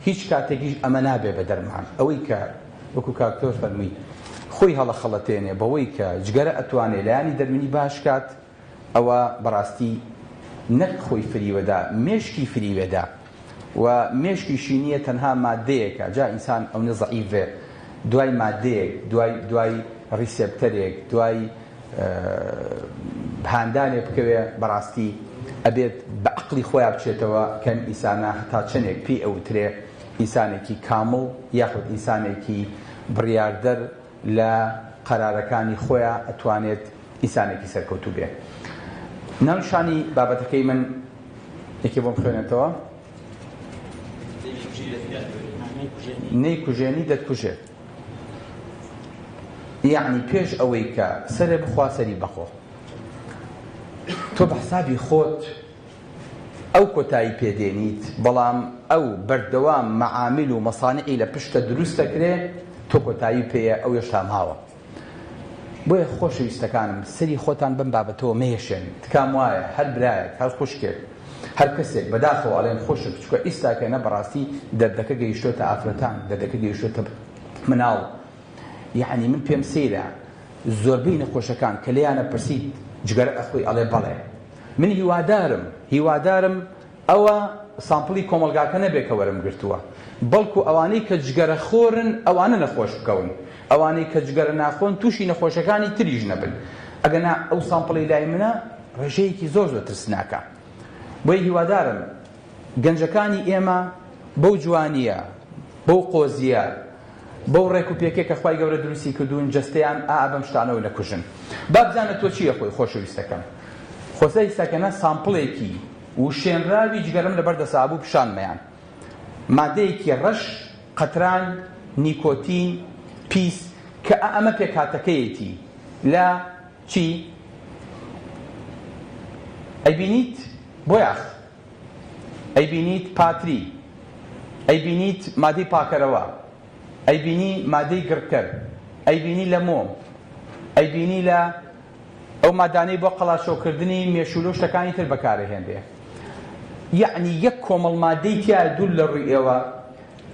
هیچ کاتێکیش ئەمە نابێ بە دەرمان ئەوەی کە وەکو کاکتۆر فەرمووی خۆی هەڵەخەڵەتێنێ بەوەی کە جگەرە ئەتوانێت لایانی دەرمنی باش کات ئەوە بەڕاستی نەک خۆی فریوەدا مێشکی فریوەدا و مێشکیشی نییە تەنها مادەیەکە جا ئینسان ئەو نەزەعیفێ دوای مادەیەک دوای ڕیسێپتەرێک دوای هاندانێ بکەوێ بەڕاستی ئەبێت بە عەقڵی خۆیان بچێتەوە کەم ئینسانە هەتا چەندێک پێی ئەوترێ ئینسانێکی کامڵ یاخود ئینسانێکی بڕیاردەر لە قەرارەکانی خۆیان ئەتوانێت ئینسانێکی سەرکەوتوو بێ. ناونشانی بابەتەکەی من یەکێ بۆم خوێنێتەوە نەیکوژێنی دەتکوژێت. یعنی پێش ئەوەی کە سەرێ بخوا سەری بەخۆ تۆ بە حسابی خۆت ئەو کۆتایی پێدێنیت بەڵام ئەو بەردەوام مەعامل و مەسانعی لە پشتە دروست دەکرێ تۆ کۆتایی پێیە ئەو هێشتا ماوە. بۆیە خۆشەویستەکانم سەری خۆتان بەم بابەتەوە مەیەشێن تکام وایە هەر برایەک هەر خوشکێک هەر کەسێک بەداخەوە ئەڵێن خۆشت چکە ئیستاکەنە بەڕاستی دەردەکە گەیشتۆتە ئافرەتان دەردەکە گەیشتۆتە مناڵ. یعنی من پێم سەیرە زۆربەی نەخۆشەکان کە لێیانە پرسیت جگەرە ئەخۆی ئەڵێ بەڵێ من هیوادارم ئەوە سامپڵی کۆمەلگاکە نەبێت کە وەرم گرتووە بەڵکو ئەوانەی کە جگەرە خۆرن ئەوانە نەخۆش بکەون ئەوانەی کە جگەرە ناخۆن تووشی نەخۆشەکانی تریژ نەبن ئەگەنا ئەو سامپڵی لای منە ڕێژەیەکی زۆر ترسناکە. بۆی هیوادارم گەنجەکانی ئێمە بەو جوانیە بەو قۆزیە بەو ڕێک و پێکێک کە خوای گەورە دروستی کردوون جەستەیان بەم شتانەوە نەکوژن. با بزانە تۆ چییە خۆی خۆشەویستەکەم خۆزەویستەکەنە سامپڵێکی وشێنراوی جگەرم لەبەر دەسابوو پیشانمەیان مادەیەکی ڕەش قەتران نیکۆتین پیس کە ئەمە پێکهاتەکەیەتی لە چی ئەیبینیت بۆیاخ ئەیبینیت پاتری ئەیبینیت مادەی پاکەرەوە ئەیبینی مادەی گڕکەر ئەیبینی لە مۆم ئەیبینی لە ئەو مادانەی بۆ قەڵاشۆکردنی مێشولە و شتەکانی تر بەکارەهێنرێ. یعنی یەک کۆمەڵ مادەی تیا دوور لە ڕووی ئێوە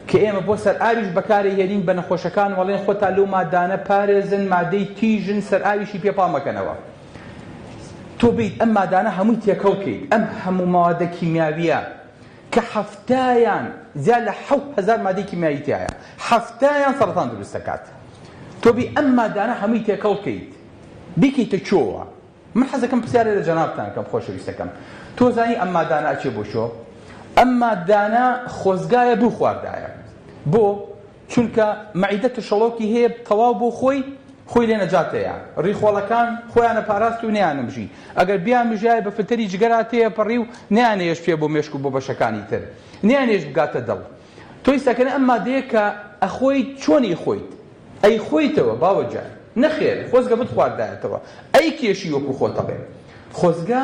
کە ئێمە بۆ سەر ئاویش بەکارەهێنین بە نەخۆشەکان وەڵێن خۆتان لەو مادانە پارێزن مادەی تیژن سەر ئاویشی پێپاڵ مەکەنەوە. تۆ بیت ئەم مادانە هەمووی تێکەڵ بکەیت ئەم هەموو ماوەدە کیمیاویە کە هەفتایان زیاد لە 7,000 مادەی کیمیایی تایە هەفتایان سەرەتان دروست دەکات. تۆ بی ئەم مادانە هەمووی تێکەڵ بکەیت بیکەیتە چۆوە. من حەزەکەم پرسیارە لە جەنابتان کەم خۆشەویستەکەم تۆ زانی ئەم مادانە ئەچێ بۆ شۆ ئەم مادانە خۆزگایە بوو خواردایە بۆ چونکە مەعیدە تشەڵۆکی هەیە تەواو بۆ خۆی لێ نەجاتەیە ڕیخۆڵەکان خۆیانە پاراست و نەیانمژی ئەگەر بیان مژایە بە فتەری جگەراتەیە پەڕی و نەیانێش پێ بۆ مێشک و بۆ بەشەکانی تر نەیانێش بگاتە دڵ. تۆ ئیستاکەنە ئەم مادەیە کە ئەخۆی چۆنی خۆیت ئەی خۆیتەوە باوەجار نەخێر خۆزگە بت خواردایەتەوە ئەی کێشی وەکو خۆتە بێ خۆزگە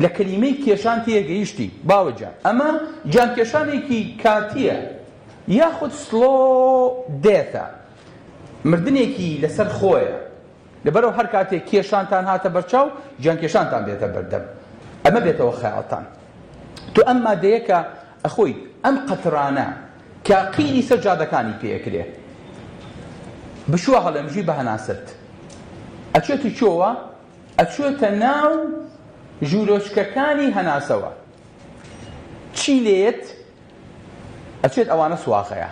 لە کەلیمەی کێشان تێگەیشتی باوەجار ئەمە جانکێشانێکی کاتیە یاخود سلۆ دێتە مردنێکی لەسەر خۆیە لەبەرەوە هەر کاتێک کێشانتان هاتە بەرچاو جانکێشانتان بێتە بەردەم ئەمە بێتەوە خەیاڵتان. تۆ ئەم مادەیە کە ئەخۆی ئەم قەترانە کە قیری سەجادەکانی پێکرێ بشووە هەڵێمژی بە هەناسەت ئەچێتی چۆوە ئەچێتە ناو ژوورۆچکەکانی هەناسەوە چی لێت ئەچێت ئەوانە سواخەیە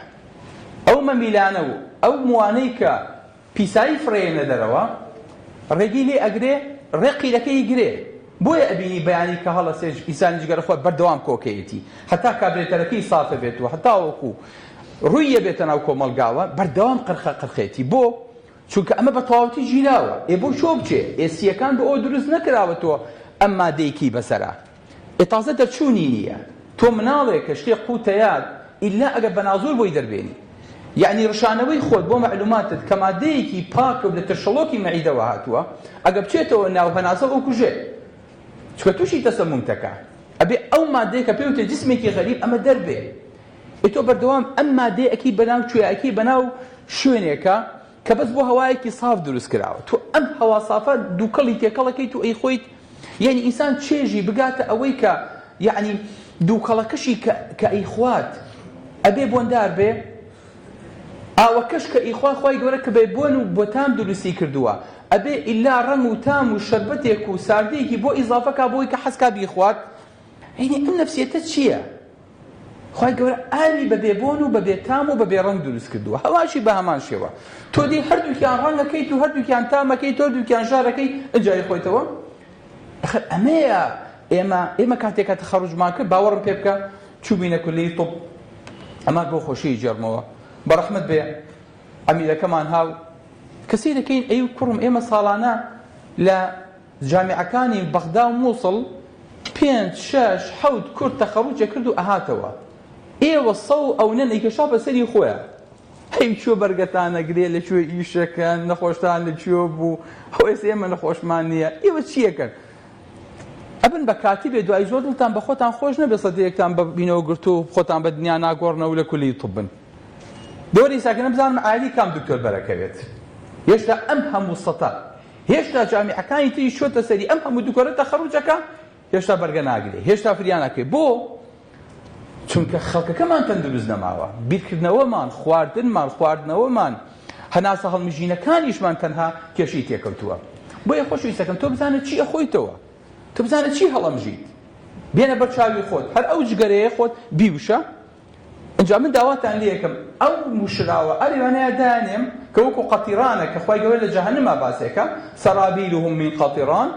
ئەو مەمیلانە و ئەو موانەی کە پیسایی فڕێنە دەرەوە ڕێگی لێ ئەگرێ ڕێقیلەکەی گرێ بۆیە ئەبینی بەیانی کە هەڵە سێژ ئیسانی جگەرە خۆت بەردەوام کۆکەیەتی هەتا کابرێتەرەکەی سافە بێتەوە هەتا وەکو ڕوویە بێتە ناو کۆمەلگاوە بەردەوام قرخێتی بۆ چونکە ئەمە بە تەواوەتی ژیراوە بۆ شۆ بچێ ئێسیەکان بە ئەو دروست نەکراوەتەوە ئەم مادەیەکی بەسەرا ئێتازە دەرچوونی نییە تۆ مناڵێک کە شتێک قوتەیات ئیلا ئەگەر بەنازۆر بۆی دەربێنی یعنی ڕشانەوەی خۆت بۆ مەعلوماتت کە مادەیەکی پاکە و لە ترشەڵۆکی مەعیدەوە هاتووە ئەگە بچێتەوە ناو هەناسە ئەو کوژێ چکە تووشی تەسەمومتەکە ئەبێ ئەو مادەیە کە پێوتە جسمێکی غەریب ئەمە دەربێ ئێتۆ بەردەوام ئەم مادەیەکی بەناو کوێیەکی بەناو شوێنێکە کە بەس بۆ هەوایەکی ساف دروست کراوە تۆ ئەم هەوا سافە دووکەڵی تێکەڵەکەیت و ئەی خۆیت یعنی ئینسان چێژی بگاتە ئەوەی کە یعنی دووکەڵەکەشی کە ئەی خوات ئەبێ بۆندار بێ ئاوەکەش کە ئیخوا خۆی گەورە کە بێ بۆن و بۆ تام دروستی کردووە ئەبێ ئیلا ڕەنگ و تام و شەربەتێک و ساردەیەکی بۆ ئیزافەکە بۆی کە حەزکا بیخوات هینی ئەم نەفسیەتە چییە؟ خۆی گەورە ئاوی بەبێ بۆن و بەبێ تام و بەبێ ڕەنگ دروست کردووە هەواشی بە هەمان شێوە تۆ دێ هەردووکیان ڕەنگەکەیت و هەردووکیان تامەکەیت تۆ هەردووکیان ژارەکەی ئەجای خۆیتەوە ئەخر ئەمەیە ئێمە کاتێکە تەخەڕوجمان کرد باوەڕم پێ بکە چووبینە کولەی تۆپ ئەمە بۆ خۆشیی جەرمەوە بەڕەحمەت بێ ئەمیرەکەمان هاو کەسی دەکەین ئەی کوڕم ئێمە ساڵانە لە جامیعەکانی بەغدا و مووسڵ 5 6 7 کورد تەخەڕوجە کرد و ئەهاتەوە ئێوە سەو ئەو نەنەیکەشا بەسەری خۆیە هەی چۆ بەرگەتانە گرێ لە کوێ ئیشەکەن نەخۆشتان لە کوێ بوو هەوێس ئێمە نەخۆشمان نییە ئێوە چیەکەن ئەبن بە کاتی بێ دوای زۆر دڵتان بە خۆتان خۆش نەبێ سەدەیەکتان ببینەوە گرتو و خۆتان بە دنیا ناگۆڕنەوە لە کولی طبن دۆری ساکەنە بزانم عالی کام دکتۆر بەرەکەوێت هێشتا ئەم هەموو سەتە هێشتا جامیعەکانی تری شۆتە سەری ئەم هەموو دوکۆرە تەخەڕوجەکە هێشتا بەرگە ناگرێ هێشتا فریان ناکرێ بۆ چونکە خەڵکەکەمان تەندروست نەماوە بیرکردنەوەمان خواردنەوەمان هەناسە هەڵمژینەکانیشمان تەنها کێشی تێکەوتووە بۆیە خۆشویستەکەم تۆ بزانە چی ئەخۆیتەوە تۆ بزانە چی هەڵەمژیت بێنە بەر چاوی خۆت هەر ئەو جگەرەیە خۆت بیوشە ئەنجا من داواتان لێ یەکەم ئەو موشراوە ئەریوانەیە دانێم کە وەکو قەتیرانە کە خوای گەورە لە جەهەنەما باسێکە سەرابیلهم من قەتیران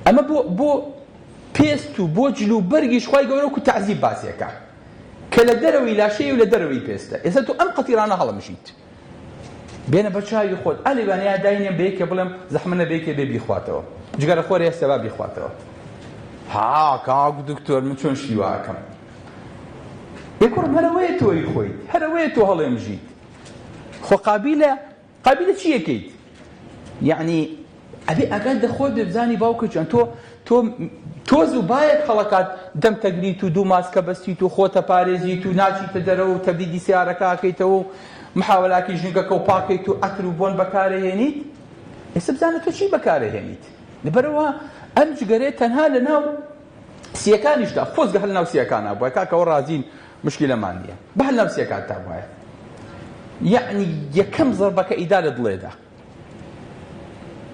ئەمە بۆ پێست و بۆ جلو بەرگیش خوای گەورە وەکو تەعزیب باسێکە کە لە دەرەوەی لاشەیە و لە دەرەوەی پێستە ئێستا تۆ ئەم قەتیرانە هەڵەمژیت بێنە بە چاوی خۆت ئەریوانەیە داینێم بە یەکێ بڵێم زەحمەنە بە یەکێ بێ بیخواتەوە جگەرە خۆر ئێستا با بیخواتەوە کاک دکتۆر من چۆن شیواکەم یەکوڕم هەرەوەیە تۆی خۆیت هەرەوەیە تۆ هەڵێمژیت خۆ قابیلە چی یەکەیت یعنی ئەبێ ئەگەر دەخۆت بزانی باوکە جان تۆز و باەت خەڵەکات دەم تەگریت و دوو ماسکە بەستیت و خۆتە پارێزیت و ناچیتە دەرەوە و تەبدیلی سیارەکە ئەکەیتەوە و محاوەلاکی ژنگەکە و پاکەیت و ئەتر و بۆن بەکارەهێنیت ئێستا بزانە تۆ چی بەکارەهێنیت لەبەرەوە ئەم جگەرێت تەنها لە ناو سیەکانیشدا خۆزگە هەل ناو سیەکانە بووە کاکەوە ڕازین مشکلەمان نییە بە هەل ناو سیەکان تا بووە یعنی یەکەم زەربەکە ئیدا لە دڵێدا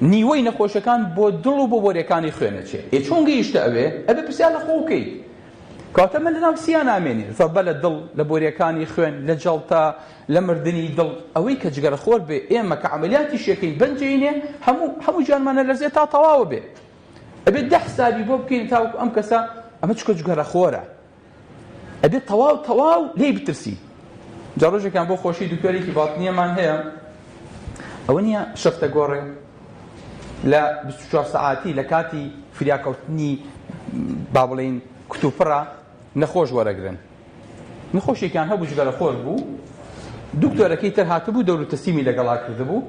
نیوەی نەخۆشەکان بۆ دڵ و بۆ بۆریەکانی خوێنەچێ چۆن گەیشتە ئەبێ پرسیار لە خۆ بکەیت کاتە من لەناو سیا نامێنێ زەربە لە دڵ لە بۆریەکانی خوێن لە جەڵتا لە مردنی دڵ ئەوەی کە جگەرە خۆر بێ ئێمە کە عەمەلیاتی شەکەین بەنجێنێ هەموو جانمانە لەرزێ تا تەواوە بێ ئەبێ 10 حسابی بۆ بکەین تاوەکو ئەم کەسە ئەمە چکە جگەرە خۆرە ئەبێ تەواو لێی بترسی جا ڕۆژێکیان بۆ خۆشی دکتۆرێکی باتنیەمان هەیە ئەوە نییە شەفتە گۆڕێ لە 24 سەعاتی لە کاتی فریاکەوتنی با بڵێین کتوپڕە نەخۆش وەرەگرن نەخۆشێکیان هەبوو جگەرە خۆر بوو دکتۆرەکەی تر هاتبوو دەوروتەسیمی لەگەڵا کردبوو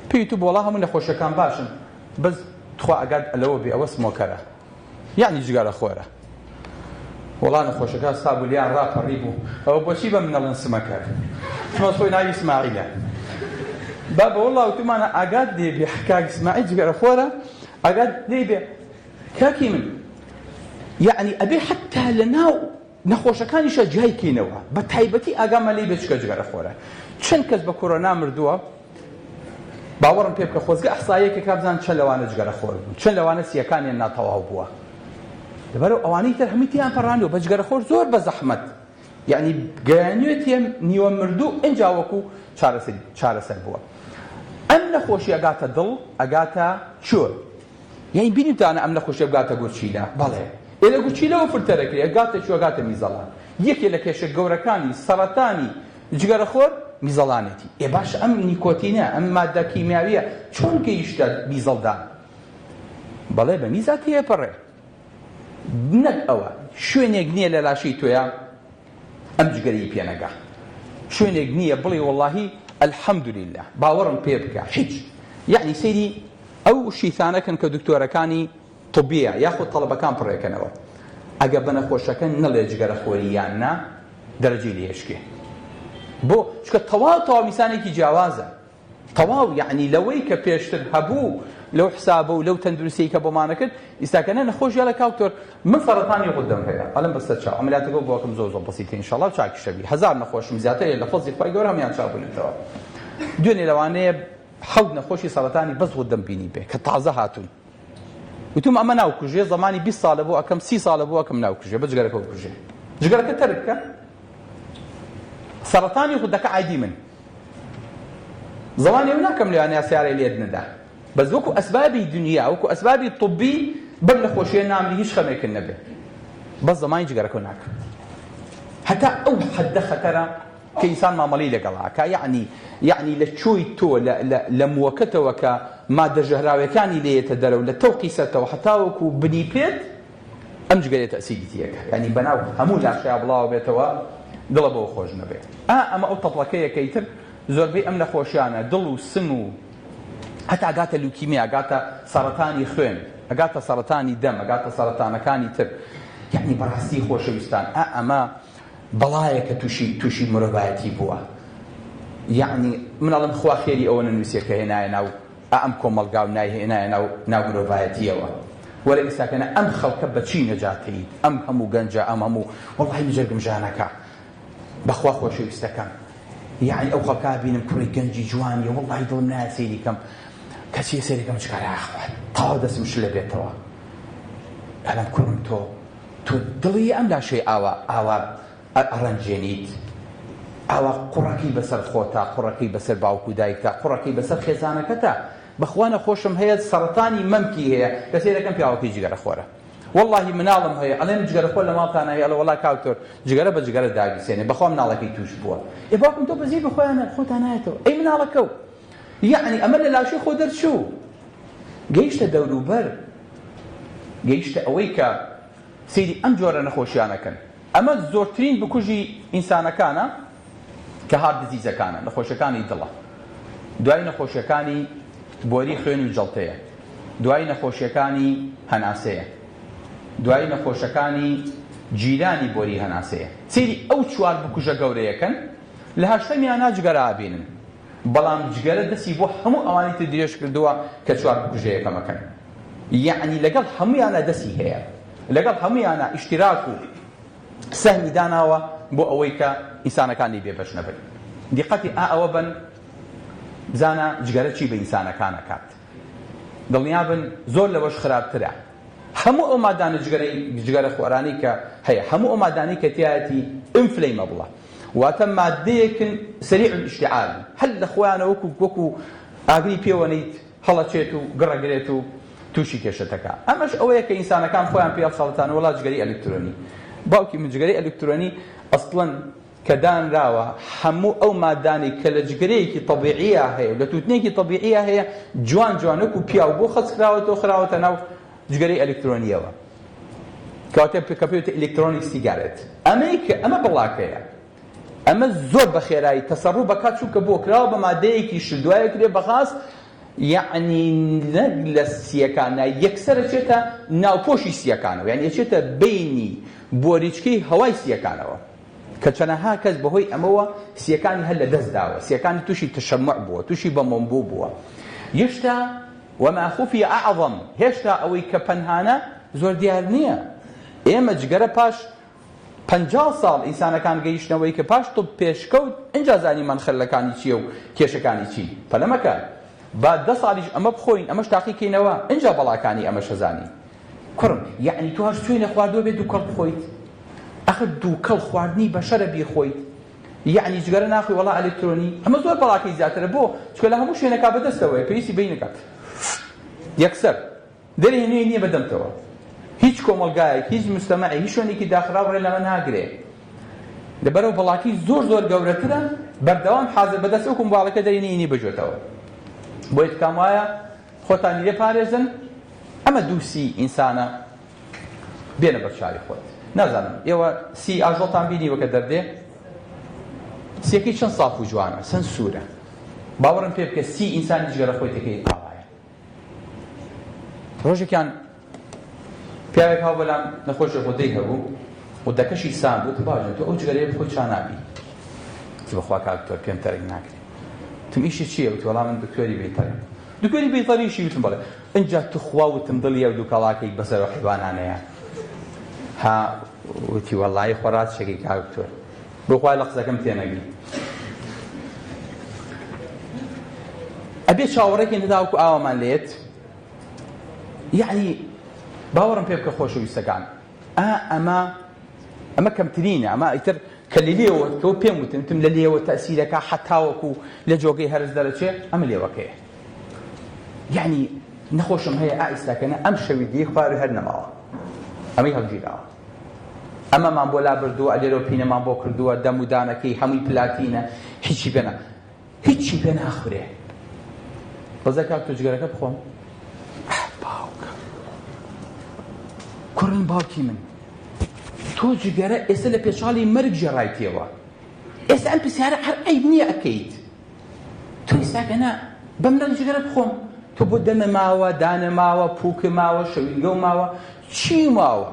پێیت و بۆڵا هەموو نەخۆشەکان باشن بەس تخوا ئەگات ئەلەوە بێ ئەوە سمۆکەرە یعنی جگەرە خۆرە وەڵا نەخۆشەکە سابولیان ڕاپەڕی بوو ئەوە بۆچی بە منەڵەن سمەکەر چمە خۆی ناوی ئیسماعیلە بابە وەڵا وتمانە ئاگات دێبێ کاک ئیسماعیل جگەرە خۆرە ئاگات دێبێ کاکی من یعنی ئەبێ حتا لە ناو نەخۆشەکانیشە جای کەینەوە بە تایبەتی ئاگامە لێی بێ چکە جگەرە خۆرە چەند کەس بە کۆرۆنا مردووە باوەڕم پێ بکە خۆزگە ئەحسایەکە کابزان چەند لەوانە جگەرە خۆر بوون چەند لەوانە سیەکانیان ناتەواو بووە لەبەرەوە ئەوانەی تر هەمووی تیان پەڕاندووە بە جگەرە خۆر زۆر بە زەحمەت یعنی گەیانوێت تێم نیوە مردوو ئەنجا وەکو چارەسەر بووە ئەم نەخۆشی ئەگاتە دڵ ئەگاتە چۆر یعنی بینیتانە ئەم نەخۆشی ئەگاتە گورچیلە بەڵێ ئێلە گورچیلەوە فرتەرەکرێ ئەگاتە چۆ ئەگاتە میزەڵان یەکێ لە کێشە گەورەکانی سەرەتانی جگەرە خۆر میزەڵانێتی باش ئەم نیکۆتینە ئەم مادە کیمیاویە چۆن گەیشتە میزەڵدان بەڵێ بە میزا تێپەڕێ نەک ئەوە شوێنێک نییە لە لاشەی تۆیە ئەم جگەری پێنەگا شوێنێک نییە بڵێ وەڵاهی ئەلحەمدوللیللا باوەڕم پێ بکە هیچ یعنی سەیری ئەو شیثانەکەن کە دکتۆرەکانی طبیە یاخود تەڵەبەکان پڕێکەنەوە ئەگە بە نەخۆشەکە نەڵێ جگەرە خۆری یان نا دەرەجەی لێشکێ بۆ چکە تەواو میسانێکی جیاوازە تەواو یعنی لەوەی کە پێشتر هەبوو لەو حسابە و لەو تەندروستی کە بۆمانە کرد ئیستاکەنە نەخۆشیە لە کاوتۆر من سەرەتانی غودەم هەیە ئەڵێم بەسەر چاو ئەمەلاتەکە بۆکەم زۆر بەسیتە ئینشاڵڵا چاکیشەبی هەزار نەخۆشم زیاتر لە فەزلی خوای گەورە هەمیان چاوبوونەتەوە دوێنێ لەوانەیە حەوت نەخۆشی سەرەتانی بەس غودەم بینی بێ کە تازە هاتوون وتم ئەمە ناوکوژێ زمانی 20 ساڵە بۆ ئەەکەم 30 ساڵە بۆ ئەەکەم ناوکوژێ بە جگەرەکە وکوژێ جگەرەکە تەرکە سەرەتانی غودەکە عادی من زمانی ئەو ناکەم لەوانەیە سیارەی لێت نەدا بەس وەکو ئەسبابی دنیا وەکو ئەسبابی طبی بەم نەخۆشیە نامری هیچ خەمێکن نەبێ بەس زمانی جگەرەکە ناکەم هەتا ئەو حەدە خەتەرە کە ئینسان مامەڵەی لەگەڵاکە یعنی لە چۆی تۆ لە مووەکەتەوە کە مادە ژەهراویەکانی لێیەتە دەرەوە لە تەوقی سەرتەوە هەتا وەکو بنی پێت ئەم جگەرێت تەسیری تیەکە یعنی بەناو هەموو لاشەیە بڵاو بێتەوە دڵە بەوە خۆش نەبێت ئەمە ئەو تەپڵەکەیەکەی تر زۆربەی ئەم نەخۆشیانە دڵ و سم و هەتا ئەگاتە لوکیمیا ئەگاتە سەرەتانی خوێن ئەگاتە سەرەتانی دەم ئەگاتە سەرەتانەکانی تر یعنی بەڕاستی خۆشەویستان ئەمە بەڵایەکە تووشی مرۆڤایەتی بووە یعنی منەڵم خوا خێری ئەوە نەنووسێکە هێنایە ناو ئەم کۆمەڵگا و نایهێنایە ناو مرۆڤایەتیەوە وەرە ئیساکەنە ئەم خەڵکە بەچی نەجاتەیت ئەم هەموو گەنجە ئەم هەموو وەڵڵاهی مجەرگم ژانەکە بەخوا خۆشەویستەکەم یعنی ئەو خەڵکا بینم کوڕی گەنجی جوانیە وەڵڵاهی دڵم نایە سەیری کەم کەچی سەیرەکەم چکارە ئاخوات تاوا دەستم شلە بێتەوە ئەلەم کوڕم تۆ دڵی ئەم لاشەی ئاوا ئەڕەنجێنیت ئاوا قوڕەکەی بەسەر خۆتا قوڕەکەی بەسەر باوکو دایکتا قوڕەکەی بەسەر خێزانەکەتە بەخوا نەخۆشم هەیە سەرەتانی مەمکی هەیە کە سێرەکەم پیاوەکەی جگەرەخۆرە وەڵڵاهی مناڵم هەیە ئەڵێم جگەرەخۆر لە ماڵتانە هەیە ئەڵێ وەڵڵا کاوتۆر جگەرە بە جگەرە داگیسێنێ بەخوا مناڵەکەی توش بووە باوکم تۆ بەزی بخۆیانە خۆتان نایەتەوە ئەی مناڵەکە و یعنی ئەمە لە لاشەی خۆ دەرچوو گەیشتە دەوروبەر گەیشتە ئەوەی کە سەیری ئەم جۆرە نەخۆشیانەکەن ئەمە زۆرترین بکوژی ئینسانەکانە کە هاڕ دزیزەکانە نەخۆشیەکانی دڵە دوای نەخۆشیەکانی بۆری خوێن و جەڵتەیە دوای نەخۆشیەکانی هەناسەیە دوای نەخۆشەکانی جیرانی بۆری هەناسەیە سەیری ئەو چوار بکوژە گەورەیەکەن لە هەشتەمیانە جگەرە ئابینن بەڵام جگەرە دەستی بۆ هەموو ئەوانی تر درێژ کردووە کە چوار بکوژەیەکەمەکەن یعنی لەگەڵ هەمویانە دەستی هەیە لەگەڵ هەمویانە ئیشتراک و سەهمی داناوە بۆ ئەوەی کە ئینسانەکانی بێبەش نەبن دیقەتی ئەوە بن بزانە جگەرە چی بە ئینسانەکانە کات دڵنیا بن زۆر لەوەش خراپترە هەموو ئەو مادانە جگەرە خۆرانی کە هەیە هەموو ئەو مادانی کە تایەتی ئینفلەیمەبڵە واتە مادەیەکن سەریع الاشتعال هەر لە خۆیانە وەکو ئاگری پێوەنیت هەڵەچێت و گڕەگرێت و تووشی کێشەتەکە ئەمەش ئەوەیە کە ئینسانەکان خۆیان پێ سەڵتان وڵات جگەری ئەلکترۆنی باوکی من جگەری ئەلکترۆنی ئەسڵەن کە دانراوە هەموو ئەو مادانی کە لە جگەرەیەکی طەبیعیە هەیە لە تووتنێکی طەبیعیە هەیە جوانک و پیاو بۆ خەچ خراوەتە ناو جگەرەی ئەلکترۆنیەوە کەواتە کە پێوتە ئەلکترۆنیک سیگارێت ئەمە بڵاکەیە ئەمە زۆر بە خێرایی تەسەڕوو بەکات چووکە بۆ کراوە بە مادەیەکی شردوایە کرێ بەخاست یعنی لە سیەکانە یەکسەرە چێتە ناوپۆشی سیەکانەوە یعنی چێتە بینی بۆریچکەی هەوای سیەکانەوە کە چەنەها کەس بەهۆی ئەمەوە سیەکانی هەر لە دەست داوە سیەکانی تووشی تشەمع بووە تووشی بەمەمبوو بووە هێشتا وما خفي أعظم هێشتا ئەوەی کە پەنهانە زۆر دیار نییە ئێمە جگەرە پاش 50 ساڵ ئینسانەکان گەیشتنەوەی کە پاش تۆ پێشکەوت اینجا زانی مەنخەلەکانی چییە و کێشەکانی چی پەلەمەکە با 10 ساڵیش ئەمە بخۆین ئەمەش تاقیکەینەوە اینجا بەڵاکانی ئەمە شەزانی کوڕم یعنی تو هەر شوێنە خواردووە بێت دووکەڵ بخۆیت ئەخر دووکەڵ خواردنی بەشەرە بیخۆیت یعنی جگەرە ناخۆی وەڵا ئەلکترۆنی ئەمە زۆر بەڵاکەی زیاترە بۆ چکە لە هەموو شوێنەکە بەدەستەوەیە پێویستی بینەکات یەکسەر دەرێنێ نییە بەدەمتەوە هیچ کۆمەلگایەک هیچ مستەمەعی هیچ شوێنێکی داخراوڕێ لەمە ناگرێ لەبەرەوە بەڵاکی زۆر گەورەترە بەردەوام حازر بەدەست وەکو منداڵەکە دەرێنێ بەجۆتەوە بۆیە تکام وایە خۆتانی لێ پارێزن ئەمە دووسی ئینسانە بێنە بەرچاوی خۆت نازانم ئێوە سی ئاژۆڵتان بینیوە کە دەردێ سیەکەی چەند ساف و جوانە چەند سوورە باوەڕم پێ بکە سی ئینسانی جگەرە خۆی تێکەی ئاوایە ڕۆژێکیان پیاوێک هاو بەلام نەخۆشە خۆدەی هەبوو و دەکەشی ساند وتی باژن تۆ ئەو جگەرەیە بخۆی چانابی بەخوا کاکتۆر پێم تەرێک ناکرێت تم ئیشی چییە وتی وەڵام من دکتۆری بەیتەرم دکتۆری بەیتەریشی وتم بەڵێ اینجا توخوا وتم دڵی ئەو دوو کەڵاکەی بەسەر حیوانانەیە ها وتی وەڵڵاهی خۆڕات شێکی کاکتۆر بۆخوای لە قسەکەم تێنەگری ئەبێ چاوەڕێکی نەداوەکو ئاوامان لێت یعنی باوەڕم پێ بکە خۆشەویستەکان ئەمە کەمترینە ئەمە ئیتر کە لە لێوە تۆ پێم وتم لە لێوە تەسیرەکە حەتاوەکو لە جۆگەی هەرز دەرەچێ ئەمە لێوەکەیە یعنی نەخۆشم هەیە ئائیستاکەنە ئەم شەویدی خوار هەر نەماوە ئەمەی هەڵگیراوە ئەمەمان بۆ لا بردووە ئەلێرە پینەمان بۆ کردووە دەم و دانەکەی هەمووی پلاتینە هیچی پێ ناخورێ ڕزای کاک تۆ جگەرەکە بخۆم باوکە کوڕم باوکی من تۆ جگەرە ئێستا لە پێچاڵی مەرگ ژێڕایتەوە ئێستا ئەم پرسیارە هەر عەیب نییە ئەکەیت تۆ ئێستاکەنا بەم لە جگەرە بخۆم تۆ بۆ دەمە ماوە دانە ماوە پووکە ماوە شەویلگە و ماوە چی ماوە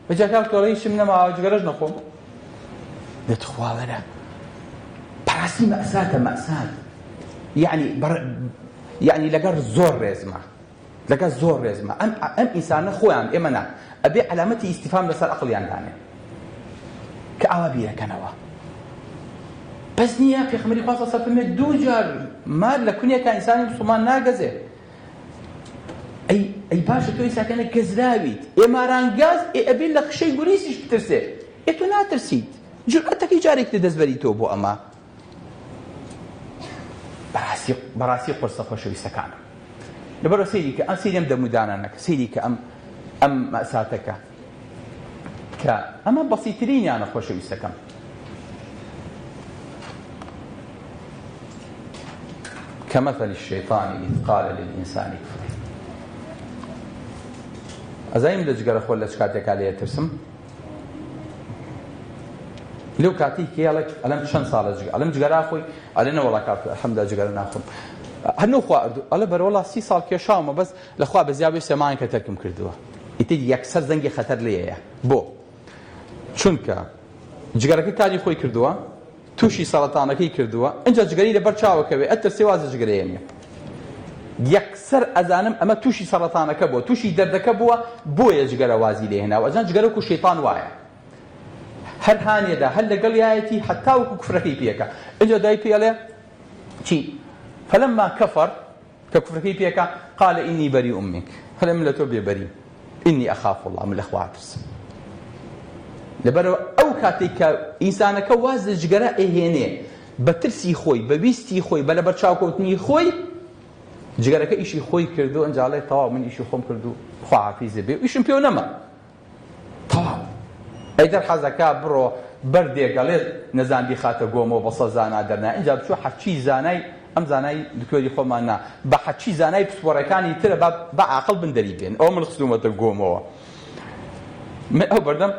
بەجا کاک تۆ ڕێیشم نەماوە جگەرەش نەخۆم دەتخواوەرە پەراستی مەئساتە مەئسات یعنی لەگەر زۆر ڕێزمە ئەم ئینسانە خۆیان ئێمە نا ئەبێ عەلامەتی ئیستیفام لەسەر عەقڵیان دانێ کە ئاوا بیرەکەنەوە بەس نییە پێغەمبەری خوا صلی الله علیه و سلم دوو جار مار لە کونیەکە ئینسانی موسڵمان ناگەزێ ئەی باشە تۆ ئیساکەنە گەزراویت ئێماران گاز ئەبێ لە خشەی گوریسیش بترسێ تۆ ناترسیت جورئەتەکەی جارێک دەستبەری تۆ بۆ ئەمە بەڕاستی قورسە خۆشەویستەکانم لەبەرەوە سەیری کە ئەم سەیری ئەم دەمودانانەکە سەیری کە ئەم مەئساتەکە کە ئەمە بەسیترینیانە خۆشەویستەکەم كمثل الشيطان إذ قال للإنسان كفر ئەزایم لە جگەرە خۆل لە چ کاتێکا لێ ترسم لەو کاتی کێڵێک ئەلەم چەند ساڵە ئەلەم جگەرا خۆی ئەلێ نەوەڵا کات ئەلحەمدولیلا جگەرە ناخۆم هەنوو خوا ئەلە بەرەوەڵا 30 ساڵ کێشاومە بەس لەخوا بەزیابێ سێمانێکە تەرکم کردووە ئیتر یەکسەر زەنگی خەتەر لێیە بۆ چونکە جگەرەکەی تاجی خۆی کردووە تووشی سەرەتانەکەی کردووە ئەنجا جگەری لەبەر چاوەکەوێ ئەترسێ وازە جگەرەیە نییە یەکسەر ئەزانم ئەمە تووشی سەرەتانەکە بووە تووشی دەردەکە بووە بۆیە جگەرە وازی لێ هێناوە ئەجان جگەرە و شەیطان وایە هەر هانێدا هەر لەگەڵ یایەتی حتا وەکو کوفرەکەی پێکە ئەنجا دای پێڵێ چی فلما كفر ككفركي بيكا قال إني بريء منك هل من لتوبي بريء إني أخاف الله من الأخوة عترس لبرو أو كاتيك إنسانك واز جگرا إهيني بترسي خوي ببيستي خوي بلا برشاوكوتني خوي جگرك إيشي خوي كردو أنجا عليه طواب من إيشي خوم كردو خوا حفيزي بي وإيشم بيو نما طواب أيدر حزكا برو بردي قالي نزان دي خاطر قومو بصا زانا درنا إنجا بشو حفشي زاناي ئەم زانای دکتۆری خۆمان نا بە حەچی زانای پسپۆڕەکانی ترە بە عاقڵ بندەری بێن ئەوە من خستومەتە گۆمەوە ئەو بەردەم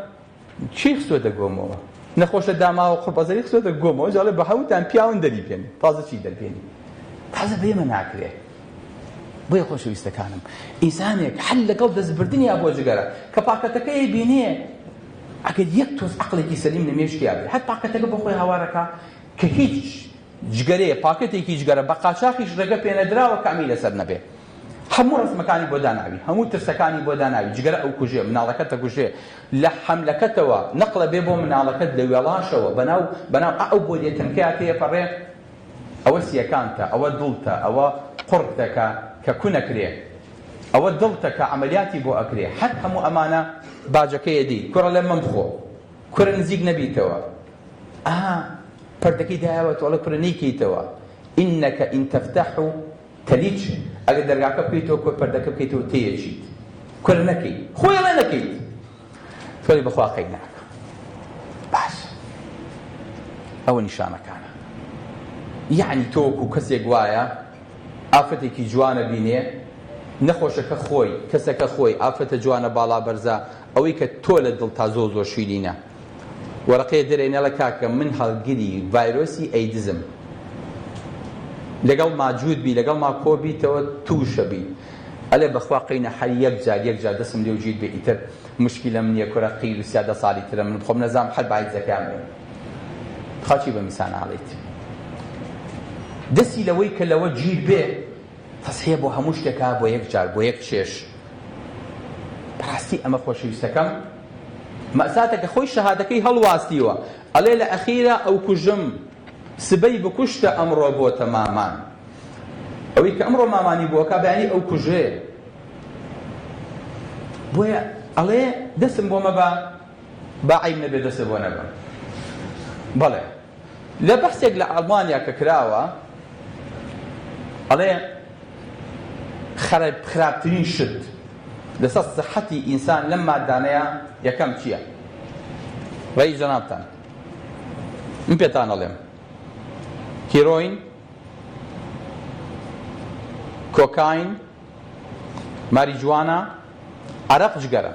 چی خستوەتە گۆمەوە نەخۆشە داماوە قوربەزەری خستوەتە گۆمەوە جاڵێ بە هەوتان پیاون دەری بێن تازە چی دەربێنی تازە بێمە ناکرێ بۆیە خۆشەویستەکانم ئینسانێک حەل لەگەڵ دەستبردنیا بۆ جگەرە کە پاکەتەکەی بینێ ئەگەر یەک تۆز عەقڵێکی سەلیم لە مێشکیا بێ هەر پاکەتەکە بۆ خۆی هاوارەکە کە هیچ جگەرەیە پاکەتێکی جگەرە بە قاچاقیش ڕێگە پێنەدراوە کامی لەسەر نەبێ هەموو ڕسمەکانی بۆ داناوی هەموو ترسەکانی بۆ داناوی جگەرە ئەو کوژێ مناڵەکەتە کوژێ لە حەملەکەتەوە نەقڵە بێ بۆ مناڵەکەت لە وێڵاشەوە بەناو ئەو بۆ لێتنکەیە تێپەڕێ ئەوە سیەکانتە ئەوە دڵتە ئەوە قورتەکە کە کونەکرێ ئەوە دڵتە کە عەمەلیاتی بۆ ئەکرێ هەر هەموو ئەمانە باجەکەیە دی کوڕە لە مەم بخۆ کوڕە نزیک نەبیتەوە پردەکەی دایەوە تۆڵە کوڕە نیکەیتەوە ئینەکە ئین تەفتەحو تەلیج ئەگەر دەرگاکە بکەیتەوە کۆ پەردەکە بکەیتەوە تێیەچیت کوڕە نەکەیت خۆی ئەڵێ نەکەیت تۆڵی بەخوا خەی ناکە باش ئەوە نیشانەکانە یعنی تۆ وەکو کەسێک وایە ئافرەتێکی جوانە بینێ نەخۆشەکە خۆی کەسەکە خۆی ئافرەتە جوانە باڵا بەرزە ئەوەی کە تۆ لە دڵ تا زۆر شیرینە وەرەقەیە دەرێنێڵە کاکە من هەڵگیری ڤایرۆسی ئەیدزم لەگەڵ ماجوود بی لەگەڵ ما کۆبیتەوە تووشە بی ئەلێ بەخوا قەینە هەر یەک جار دەسم لێو جیت بێ ئیتر مشکلە من نییە کوڕە قیر و سیادە ساڵی ترە من خۆم نەزانم هەر بەعیدزەکان بێن خاچی بە میسان ئاڵێت دەستی لەوەی کە لەوە گیر بێ تەسحیە بۆ هەموو شتێکا بۆ یەک جار بۆ یەک چێش. بەڕاستی ئەمە خۆشەویستەکەم مەساتە کە خۆی شەهادەکەی هەڵواستیوە ئەڵێ لە ئەخیرە ئەو کوژم سبەی بکوشتە ئەمڕۆ بۆتە مامان. ئەوەی کە ئەمڕۆ مامانی بووەکە بەیانی ئەو کوژێ. بۆیە ئەڵێ دەستم بۆ مەبە با عیب نەبێ دەستە بۆ نەبە. بەڵێ لە بەحسێک لە ئەڵمانیا کە کراوە ئەڵێ خراپترین شت لەسەر سەحەتی ئینسان لەم مادانەیە یەکەم چییە؟ ڕێی جەنابتان من پێتان ئەڵێم هیرۆین، کۆکاین، ماریجوانا، عەرەق، جگەرە.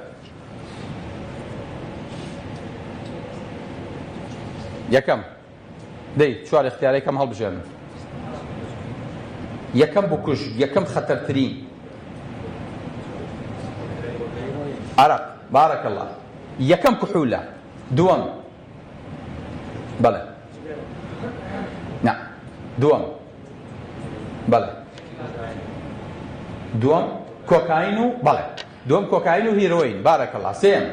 یەکەم دەی چوار اختیارەکەم هەڵبژێرن. یەکەم بکوژ، یەکەم خەتەرترین عەرەق. بارەکە الله. یەکەم کحولە. دووەم بەڵێ نا دووەم بەڵێ دووەم کۆکاین و بەڵێ دووەم کۆکاین و هیرۆین. بارەکە الله. سێم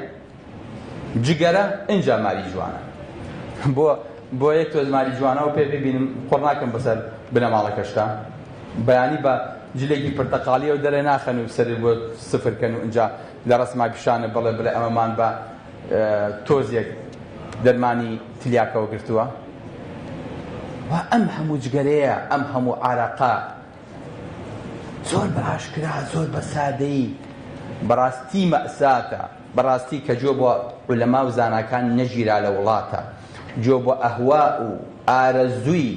جگەرە، ئینجا ماریجوانە. بۆ یەک تۆز ماریجوانەوە پێ ببینم قڕ ناکەم بەسەر بنەماڵەکەشتا بەیانی بە جلێکی پرتەقاڵیەوە دەرێ ناخەن و سەر بۆ سفرکەن و ئینجا لە ڕسمای پیشانە بڵێ ئەمەمان بە تۆزێک دەرمانی تلیاکەوە گرتووە. و ئەم هەموو جگەرەیە، ئەم هەموو عەرەقە زۆر بە ئاشکرا، زۆر بە سادەیی بەڕاستی مەئساتە. بەڕاستی کە جۆ بۆ عولەما و زاناکان نەژیرا لە وڵاتە، جۆ بۆ ئەهوا و ئارەزووی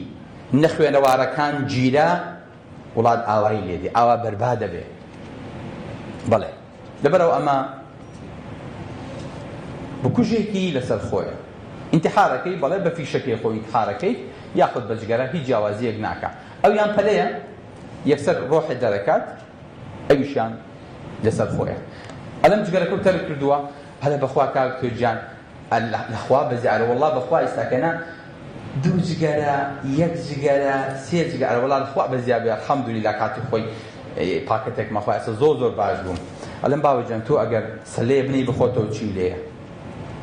نەخوێنەوارەکان گیرا، وڵات ئاوایی لێدێ، ئاوا بەربا دەبێ. بەڵێ لەبەرەوە ئەمە بکوژێکی لەسەر خۆیە. ئینتیحارەکەی بەڵێ بە فیشەکەی خۆی ئینتیحارەکەی یاخود بە جگەرە هیچ جیاوازیەک ناکات. ئەویان پەلەیە یەکسەر ڕۆحی دەرەکات، ئەویشیان لەسەر خۆیە. ئەلەم جگەرەکە و تەرک کردووە هەلە بەخوا کاکتۆ گیان لەخوا بەزیارە وەڵڵا بەخوا ئێستاکەنا دوو جگەرە، یەک جگەرە، سێ جگەرە وەڵڵا لەخوا بەزیار بێ ئەلحەمدولیلا کاتی خۆی پاکەتێکمە خوا ئێستا زۆر باش بووم. ئەلەم باوەجان تۆ ئەگەر سەلەیە بنەی بخۆتەوە چی لێیە؟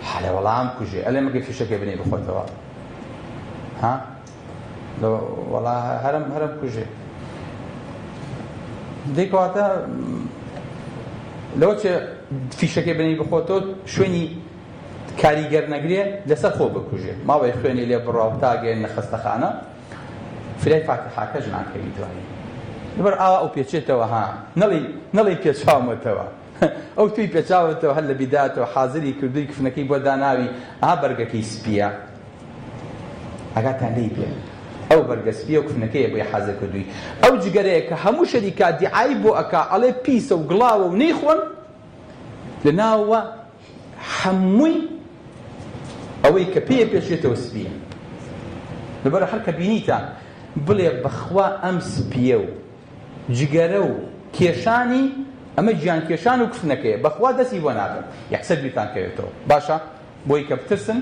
حالە وەڵام کوژێ ئەلێ مەگەی فیشەکەی بنەی بخۆتەوە ها وەڵا هەرم کوژێ دەیکەواتە لەوە چێ فیشەکەی بنەی بخۆتەوە شوێنی کاریگەر نەگرێ لەسەر خۆ بکوژێ. ماوەی خوێنی لێ بڕاو تاگەێنە خەستەخانە فرای فاتحاکەش ناکەوی دوایی. لەبەر ئاوا ئەو پێچێتەوە ها نەڵی پێچاومەتەوە ئەو توی پێچاوەتەوە هەر لە بیداتەوە حازری کردووی کفنەکەی بۆ داناوی ئا بەرگەکەی سپیە ئەگاتان لێی پێ ئەو بەرگە سپیە و کفنەکەیە بۆی حازر کردووی. ئەو جگەرەیە کە هەموو شەریکا دیعای بۆ ئەکا ئەڵێ پیسە و گڵاوە و نەیخۆن لە ناوە هەمووی ئەوەی کە پێ پێشێتەوە سپیە. لەبەرە هەر کە بینیتان بڵێ بەخوا ئەم سپیە و جگەرە و کێشانی ئەمە گیان کێشان و کفنەکەیە بەخوا دەستی بۆ نابن یەکسەر بیرتان کەوێتەوە باشە بۆی کە بترسن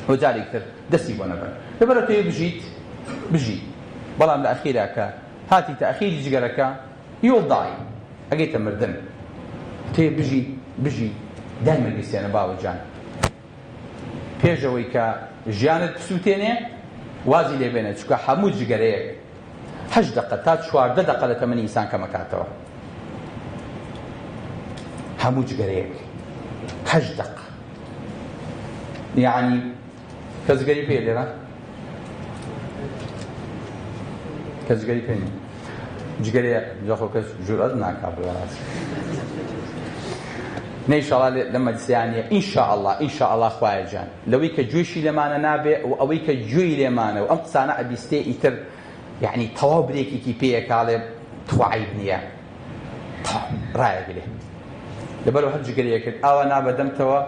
و جارێکتر دەستی بۆ نەبن. لەبەرە تۆ بژی بەڵام لە ئەخیرا کە هاتی تا ئەخیری جگەرەکە یۆڵدای ئەگەیتە مردن تێ بژی دایمەگەیسێنە باوەجان پێشەوەی کە ژیانت بسووتێنێ وازی لێبێنێت چکە هەموو جگەرەیەک 8 دقە تا 14 دقە لە تەمەنی ئینسان کەمەکاتەوە. هەموو جگەرەیەک 8 دقە یعنی کەسگەری پێ لێرە کەسگەری پێ نیە جگەرەیە جاخۆ کەس جورئەت ناکات بەڕاستی نەیشەڵا لە مەجلیسیانە ئینشاءالله خوایە جان لەوەی کە گوێشی لێمانە نابێ و ئەوەی کە گوێی لێمانە و ئەم قسانە ئەبیستێ ئیتر یعنی تەواو برێکێکی پێیەکاڵێ توعیب نییە ڕایەگرێ لەبەرەوە هەر جگەرەیەکرد ئاوا نابەدەمتەوە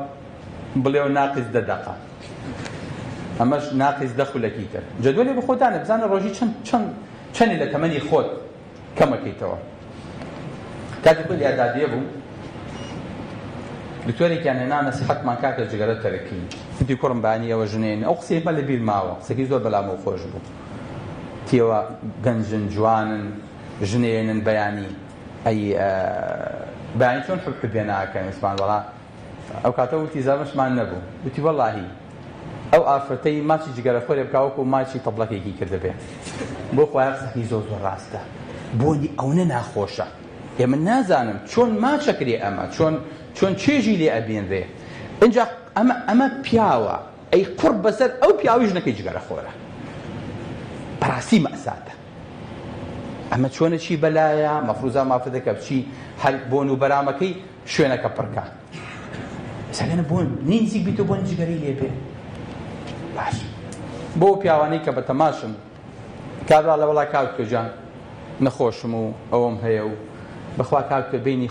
بڵێ و ناقص 10 دقە ئەمەش ناقص 10 خولەکی تر جەدوەلێ بە خۆتانە بزانە ڕۆژی چەندی لە تەمەنی خۆت کەمەکەیتەوە. کاتی خۆی یادادیە بوو دکتۆرێکیان هێنا نەسیحەتمان کاکە جگەرە تەرەکین وتی کوڕم بانیەوە ژنێن ئەو قسەی بە لەبیر ماوە قسەکەی زۆر بەلامە خۆش بوو تێوە گەنجن جوانن ژنێنن بەیانی ئەی بەیانی چۆن حبێ ناکەن عوسمان وەڵا ئەو کاتە وتی زەمەشمان نەبوو وتی وەڵاهی ئەو ئافرەتەی ماچی جگەرەخۆرێ بکاوەکو ماچی تەبڵەکێکی کردبێ بۆ خۆیان قسەی زۆر زۆر ڕاستە بۆنی ئەوە ناخۆشە ئێمە نازانم چۆن ماچەکرێ ئەمە چۆن چێژی لێ ئەبێنرێ اینجا ئەمە پیاوە ئەی قوڕ بەسەر ئەو پیاوی ژنەکەی جگەرەخۆرە بەڕاستی مەئساتە ئەمە چۆنەچی بەلایە مەفروزە مافرەتەکە بچی هەر بۆن و بەرامەکەی شوێنەکە پڕکە سەگەنە بۆن نینزیک بیتۆ بۆن جگەری لێ بێ باش بۆ پیاوانەی کە بە تەماشن کابرا لە وڵا کاکتۆ جان نەخۆشم و ئەوەم هەیە و بەخوا کاکتۆ بینی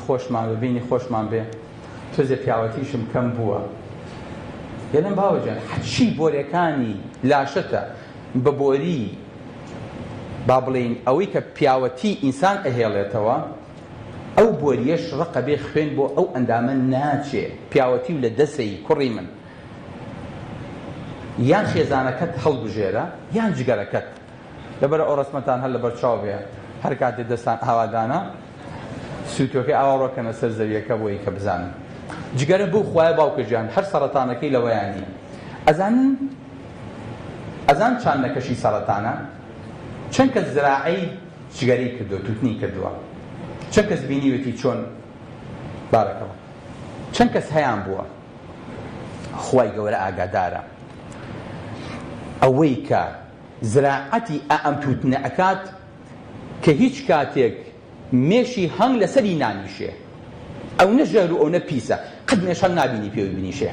خۆشمان بێ تۆزێ پیاوەتیشم کەم بووە لێنم باوەجان حەچی بۆرەکانی لاشەتە بە بۆری با بڵێن ئەوەی کە پیاوەتی ئینسان ئەهێڵێتەوە ئەو بۆریەش ڕقە بێ خوێن بۆ ئەو ئەندامە ناچێ پیاوەتی و لە دەسەی کوڕی من یان خێزانەکەت هەڵبژێرە یان جگەرەکەت لەبەر ئەو ڕسمەتان هەر لەبەر چاو بێ هەر کاتێ دەستان هاوادانە سووتۆکەی ئاوا ڕۆکەنە سەر زەویەکە بۆی کە بزانن جگەرە بۆ خوایە باوکەجیان هەر سەرەتانەکەی لەوەیانی ئەزان چەند نەکەشی سەرەتانە چەند کەس زراعەی جگەری کردووە توتنی کردووە چەند کەس بینیوێتی چۆن بارەکەوە چەند کەس هەیان بووە خوای گەورە ئاگادارە ئەوەی کە زراعەتی ئەم توتنە ئەکات کە هیچ کاتێک مێشی هەنگ لەسەری نانیشێ ئەو نەژەر و ئەو نە پیسە قەت مێش هەنگ نابینی پێوی بنیشێ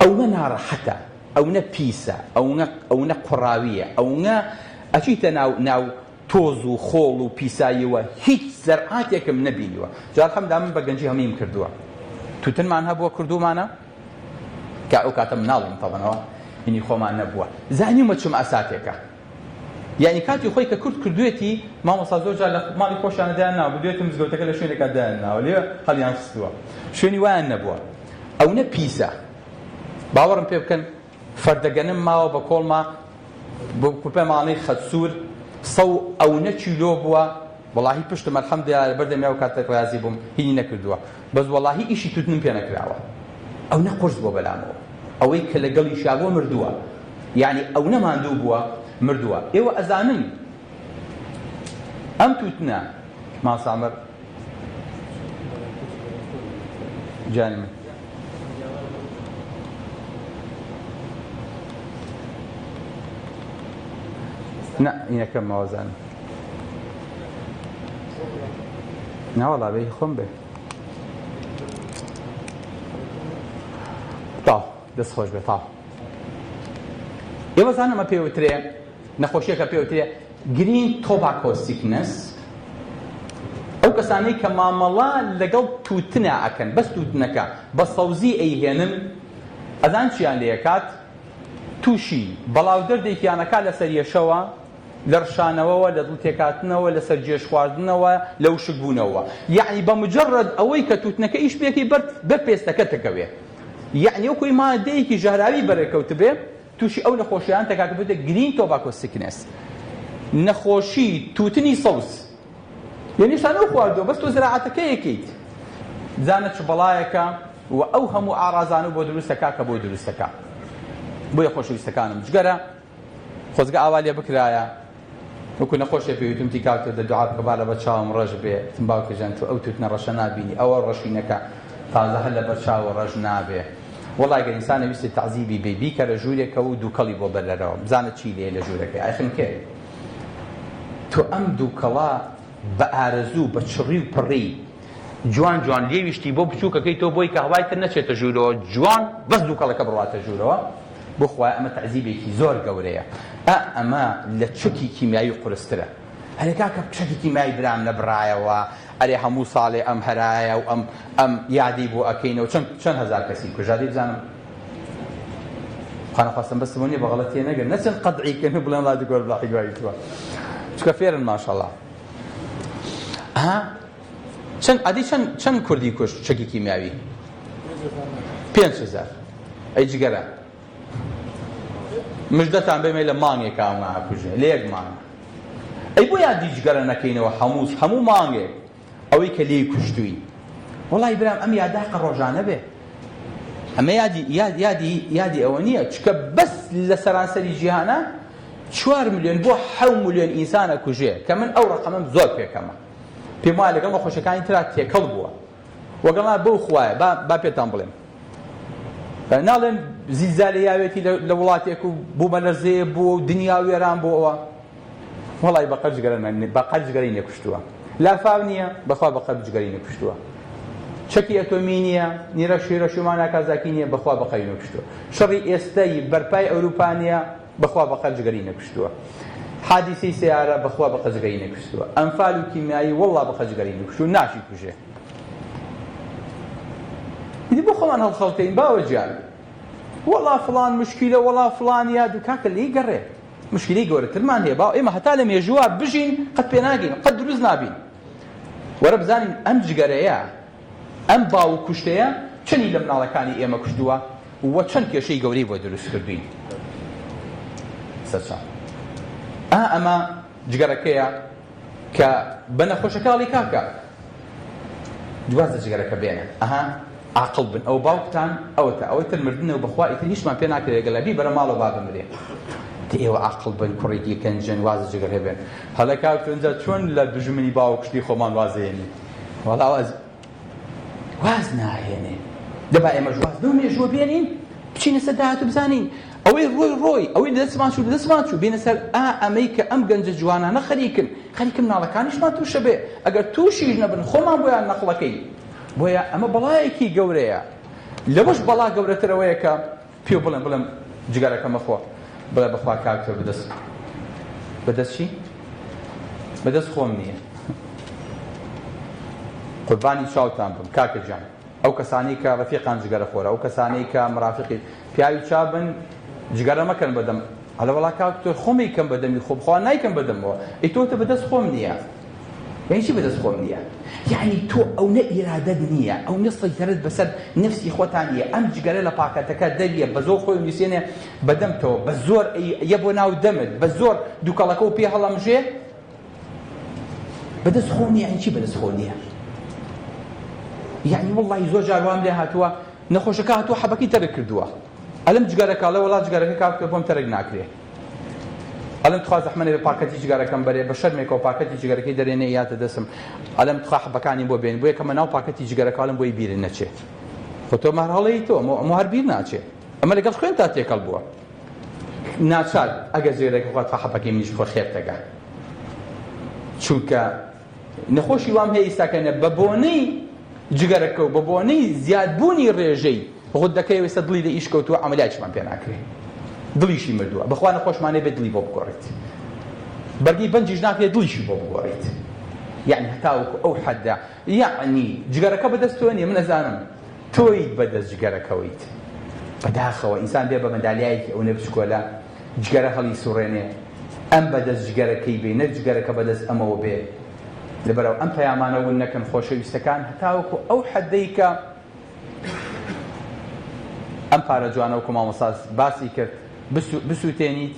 ئەو نە ناڕەحەتە ئەو نە پیسە ئەو نە قوڕاویە ئەو نە ئەچیتە ناو تۆز و خۆڵ و پیساییەوە هیچ زەرعاتێکم نەبینیوە جار هەمدا من بە گەنجی هەمیم کردووە توتنمان هەبووە کردومانە کە ئەو کاتە مناڵم تەڵەنەوە هینی خۆمان نەبووە زانیومە چم ئەساتێکە یعنی کاتی خۆی کە کورد کردوێتی مامۆستا زۆر جار لە ماڵی خۆشیانە دایان بدوێتم مزگەوتەکە لە شوێنێکا دایان ناوە لێ هەڵیان خستووە شوێنی وایان نەبووە ئەو نە پیسە باوەڕم پێ بکەن فەردەگەنم ماوە بە کۆڵما بۆ کوپە ماڵەی خەتسوور سەو ئەو نە چیلۆ بووە وەڵاهی پشتم ئەلحەمدولایە بەردەمیا و کاتێک ڕازی بووم هینی نەکردووە بەس وەڵاهی ئیشی توتنم پێ نەکراوە ئەو نە قورس بۆ بەلامەوە ئەوەی کە لەگەڵی شاوە مردووە یعنی ئەو نەماندوو بووە مردووە ئێوە ئەزانن ئەم توتنە ماسامەر جانی من نه اینەکەم ماوەزانم ناوەڵا بێ خۆم بێ تاو دەست خۆش بێ تاو ئێوە زانەمە پێوترێ نەخۆشیەکە پێوترێ گرین تۆباکۆ سیکنس ئەو کەسانەی کە مامەڵا لەگەڵ توتنە ئەکەن بەس توتنەکە بە سەوزی ئەیهێنن ئەزان چیان لێکات تووشی بەڵاو دەردێکیانەکە لەسەر یەشەوە لە ڕشانەوەوە لە دڵتێکاتنەوە لەسەر جێش خواردنەوە لە وشک بوونەوە یعنی بە مجرد ئەوەی کە توتنەکە ئیش پێکی بەر پێستەکە تەکەوێ یعنی وەکوی مادەیەکی ژەهراوی بەرەکەوت بێ تووشی ئەو نەخۆشییان تەکات بێتە گرین تۆباکۆ سیکنس نەخۆشی توتنی سەوز یعنی شانە خواردەوە بەس تۆ زراعەتەکە یەکەیت زانە چ بەڵایەکە و ئەو هەموو ئاڕازانە بۆ دروستەکە کە بۆ دروستەکە بۆیە خۆشەویستەکانم جگەرە خۆزگە ئاوا لێ بکرایە وەکو نەخۆشیە پێویستم کاکتۆ دەدوعا بکەبارە بە چاوم ڕەش بێ تم باوکەجان تۆ ئەو توتنە ڕەشە نابینی ئەوە ڕەشینەکە تازە هەر لەبەر چاوە ڕەش نابێ وەڵای گەر ئینسانە ویستی تەعزیبی بێ بیکەرە ژوورێکە و دووکەڵی بۆ بەرەرەوە بزانە چی لێ لە ژوورەکەی ئایخنکێ تۆ ئەم دووکەڵا بە ئارەزوو بە چڕی و پڕی جوان جوان لێویشتی بۆ بچووکەکەی تۆ بۆی کە هەوای تر نەچێتە ژوورەوە جوان بەس دووکەڵەکە بڕواتە ژوورەوە بۆ خوای ئەمە تەعزیبێکی زۆر گەورەیە ئەمە لە چەکی کیمیایی قورسترە هەرێکا کە چەکی کیمیایی برام نەبڕایەوە ئەرێ هەموو ساڵێ ئەم هەرایە و ئەم یادی بۆ ئەکەینەوە چەند هەزار کەسی کوژادی بزانم خانەخواستم بەستم نیە بەغەڵەتیە نەگەن نەچەند قەدعیکەن و بڵێن وڵاتی گۆر بڵاحی دوایی تووە چکە فێرن ماشەڵڵا عەدی چەند کوردی کوشت چەکی کیمیاوی 5,000 ئەی جگەرە مژدەتان بێمێ لە مانگێکا ئەمە ئاکوژێ لە یەک مانگ ئەی بۆ یادی جگەرە نەکەینەوە هەموو مانگێک ئەوەی کە لێی کوشتووی. وەڵی برام ئەم یاداقە ڕۆژانە بێ، ئەمە یادی ئەوە نییە، چکە بەس لە سەرانسەری جیهانە 4 ملیۆن بۆ 7 ملیۆن ئینسانە کوژێ، کە من ئەو ڕقەمەم زۆر پێکەمە. پێم وایە لەگەڵ نەخۆشەکانی ترا تێکەڵ بووە، وەگەڵا بەو خوایە با پێتان بڵێم. ناڵێن زیلزالە یاوێتی لە وڵاتێک و بوومە لەرزەیە بووە و دنیا وێران بووەوە، وەڵی بەقەر جگەرەی نەکوشتووە. لافاو نییە، بەخوا بەقەر جگەرەی نەکوشتووە. چەکی ئەتۆمی نییە، نیرە شێرە شومانە کازاکی نییە، بەخوا بەقەری نەکوشتووە. شەڕی ئێستای بەرپای ئەوروپا نییە، بەخوا بەقەر جگەرەی نەکوشتووە. حادیسەی سیارە بەخوا بەقەر جگەرەی نەکوشتووە. ئەنفال و کیمیایی وەڵا بەقەر جگەرەی نەکوشتووە، ناشی کوژێ. ئیدی بۆ خۆمان هەڵخەڵتەین باوە گیان، وەڵا فڵان مشکیلە، وەڵا فڵان یاد و کاکە لێی گەڕێ. مشکلی گەورەترمان هەیە، باو ئێمە هەتا لە مێژووە بژین قەت پێ ناگەین، قەت دروست نابین. وەرە بزانین ئەم جگەرەیە، ئەم باو کوشتەیە چەندی لە مناڵەکانی ئێمە کوشتووە و چەند کێشەی گەورەی بۆ دروست کردوین. سەرچاو ئەمە جگەرەکەیە کە بە نەخۆشەکاڵی کاکە دوازە جگەرەکە بێنە، عاقڵ بن. ئەو باوکتان ئەوەتە، ئەوەی تر مردنەوە بەخوا ئیتر هیچمان پێ ناکرێت گەلەبی بەرە ماڵەوە با بمرێ. ئێوە عاقڵ بن، کوڕێکی کەنجن، وازە جگەر هەبێن. هەڵە کاکتۆ ئەنجا چۆن لە دژمنی باو کوشتی خۆمان وازەیەنی؟ وەڵا واز ناهێنێ. دەبا ئێمەش واز لەو مێژووە بێنین، بچینە سەر داهات و بزانین ئەوەی ڕۆی ئەوەی لە دەستمان چوو بێنە سەر ئەمەی کە ئەم گەنجە جوانانە خەریکن مناڵەکانیشمان تووشە بێ. ئەگەر تووشیش نەبن خۆمان بۆیان نەقڵەکەین. بۆیە ئەمە بەڵایەکی گەورەیە. لەوەش بەڵا گەورەترەوەیە کە پێ بڵێم جگەرەکە مەخۆ، بڵێ بەخوا کاکتۆ بەدەست چی؟ بەدەست خۆم نییە. قوربانی چاوتان بم کاکە جان، ئەو کەسانی کە ڕەفیقان جگەرە خۆرە، ئەو کەسانەی کە مرافقی پیاوی چابن جگەرە مەکەن بەدەم. هەڵە وەڵا کاکتۆ خۆمی کەم بەدەمی خۆم، خوا نایکەم بەدەمەوە. ئەی تۆ بەدەست خۆم نییە. یعنی چی بەدەست خۆم نییە؟ یعنی تۆ ئەو نە ئیرادەت نییە، ئەو نە سەیطرەت بەسەر نفسی خۆتان نییە. ئەم جگەرە لە پاکەتەکە دەریە، بە زۆر خۆی نووسێنێ بەدەمتەوە، بە زۆر یە بۆ ناو دەمت، بە زۆر دووکەڵەکە و پێ هەڵەمژێ. بەدەست خۆ نییە. یعنی چی بەدەست خۆ نییە؟ یعنی وەڵڵی زۆر جار وام لێ هاتووە نەخۆشەکە هاتووە حەبەکەی تەرک کردووە. ئەلم جگەرەکە لە وڵات جگەرەکە کاکتۆ بۆم تەرک ناکرێ. ئەلم تخوا زەحمەنێ بە پاکەتی جگەرەکەم بەرێ، بە شەرمێکەوە پاکەتی جگەرەکەی دەرێنێ یاتە دەسم. ئەلم تخوا حەبەکانی بۆ بێن، بۆیە کەمە ناو پاکەتی جگەرەکە ئەلم بۆی بیرن نەچێ. خۆ تۆ مەرهەڵەی تۆ ئەمە هەر بیر ناچێ. ئەمە لەگەڵ خوێن تا تێکەڵ بووە. ناچار ئەگەر جگەرەکە خوات حەبەکەی منیش خۆ خێرتەگە. چونکە نەخۆشی وام هەیە ئێستاکەنە بە بۆنەی جگەرەکە و بە بۆنەی زیادبوونی ڕێژەی غودەکەی وێستا دڵی لە ئیش کەوتووە، عەمەلیاتیشمان پێ ناکرێ، دڵیشی مردووە. بەخوا نەخۆشمانێ بێ دڵی بۆ بگۆڕێت، بەرگی بەنجیش ناکرێت دڵیشی بۆ بگۆڕێت. یعنی هەتاوەکو ئەو حەددا، یعنی جگەرەکە بەدەست تۆ نییە، من ئەزانم تۆیت بەدەست جگەرەکەوەیت. بەداخەوە ئینسان بێ بە مەدالیایەکی ئەو نەبچکۆلە جگەرە هەڵی سوڕێنێ، ئەم بەدەست جگەرەکەی بێ، نەک جگەرەکە بەدەست ئەمەوە بێ. لەبەرەوە ئەم پەیامانە ون نەکەن خۆشەویستەکان، هەتاوەکو ئەو حەدەی کە ئەم پارە جوانەوەکو مامۆستاس باسی کرد بسووتێنیت،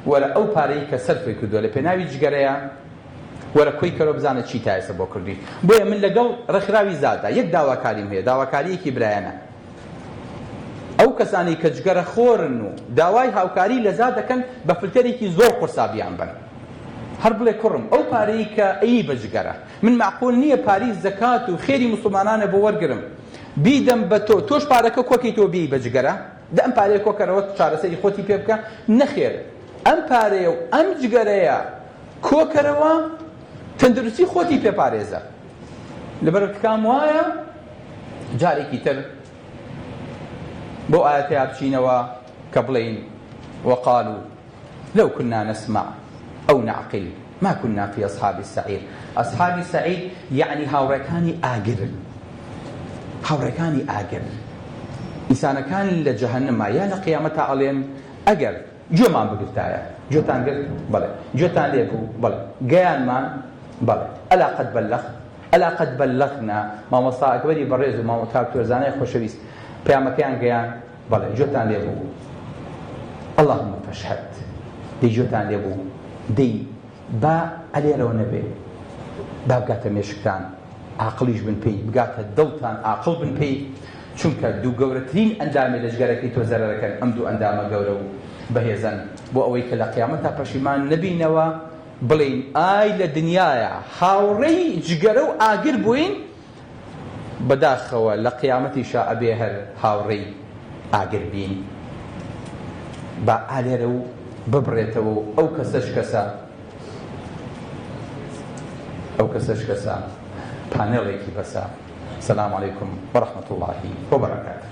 وەرە ئەو پارەی کە سەرفی کردووە لە پێناوی جگەرەیە، وەرە کۆی کەرۆ بزانە چی تا ئێستا بۆ کردی. بۆیە من لەگەڵ ڕێکخراوی زاددا یەک داواکاریم هەیە، داواکاریەکی برایەنە. ئەو کەسانی کە جگەرە خۆرن و داوای هاوکاری لە زاد دەکەن بە فلتەرێکی زۆر قورسابیان بن. هەر بڵێ کوڕم ئەو پارەی کە ئەی بە جگەرە، من معقول نییە پارەی زەکات و خێری موسڵمانانە بۆ وەرگرم بیدەم بە تۆ، تۆش پارەکە کۆکەی تۆ بی بە جگەرە، دە ئەم پارەیە کۆکەرەوە چارەسەری خۆتی پێ بکە. نەخێر، ئەم پارەیە و ئەم جگەرەیە کۆکەرەوە تەندروستی خۆتی پێ پارێزە. لەبەر کام وایە جارێکی تر بۆ ئاەتەیە بچینەوە کە بڵێین وەقالوا لو كنا نسمع أو نعقل ما كنا في أصحاب السعير. أصحاب السعير يعني هاوڕێکانی ئاگر، هاوڕێکانی ئاگر. ئینسانەکانی لە جەهەنەما یا لە قیامەتا ئەڵێن ئەگەر گوێمان بگرتایە، گوێتان گرت؟ بەڵێ. گوێتان لێ بوو؟ بەڵێ. گەیانمان؟ بەڵێ. ئەلا قەد بەلەغ ئەلا قەد بەلەغنا. مامۆستا ئەکبەری بەڕێز و مامۆستا کاکتۆرزانەی خۆشەویست پەیامەکەیان گەیان؟ بەڵێ. گوێتان لێ بوو؟ اللهم فاشهد. دەی گوێتان لێ بوو؟ دەی با ئەلێرەوە نەبێ، با بگاتە مێشکتان عاقڵیش بن پێی، بگاتە دڵتان عاقڵ بن پێی، چونکە دوو گەورەترین ئەندامی لەژگەرەکەی تۆ زەرەرەکەن ئەم دوو ئەندامە گەورە و بەهێزن، بۆ ئەوەی کە لە قیامەتا پەشیمان نەبینەوە بڵین ئای لە دنیایە هاوڕێی جگەرە و ئاگر بووین، بەداخەوە لە قیامەتیشا ئەبێ هەر هاوڕێی ئاگر بین. با ئالێرە و ببڕێتەوە و ئەو کەسەش کەسە پانێڵێکی بەسە. سەلام عەلەیکوم وەڕەحمەتوڵڵاهی وبەرەکاتوه.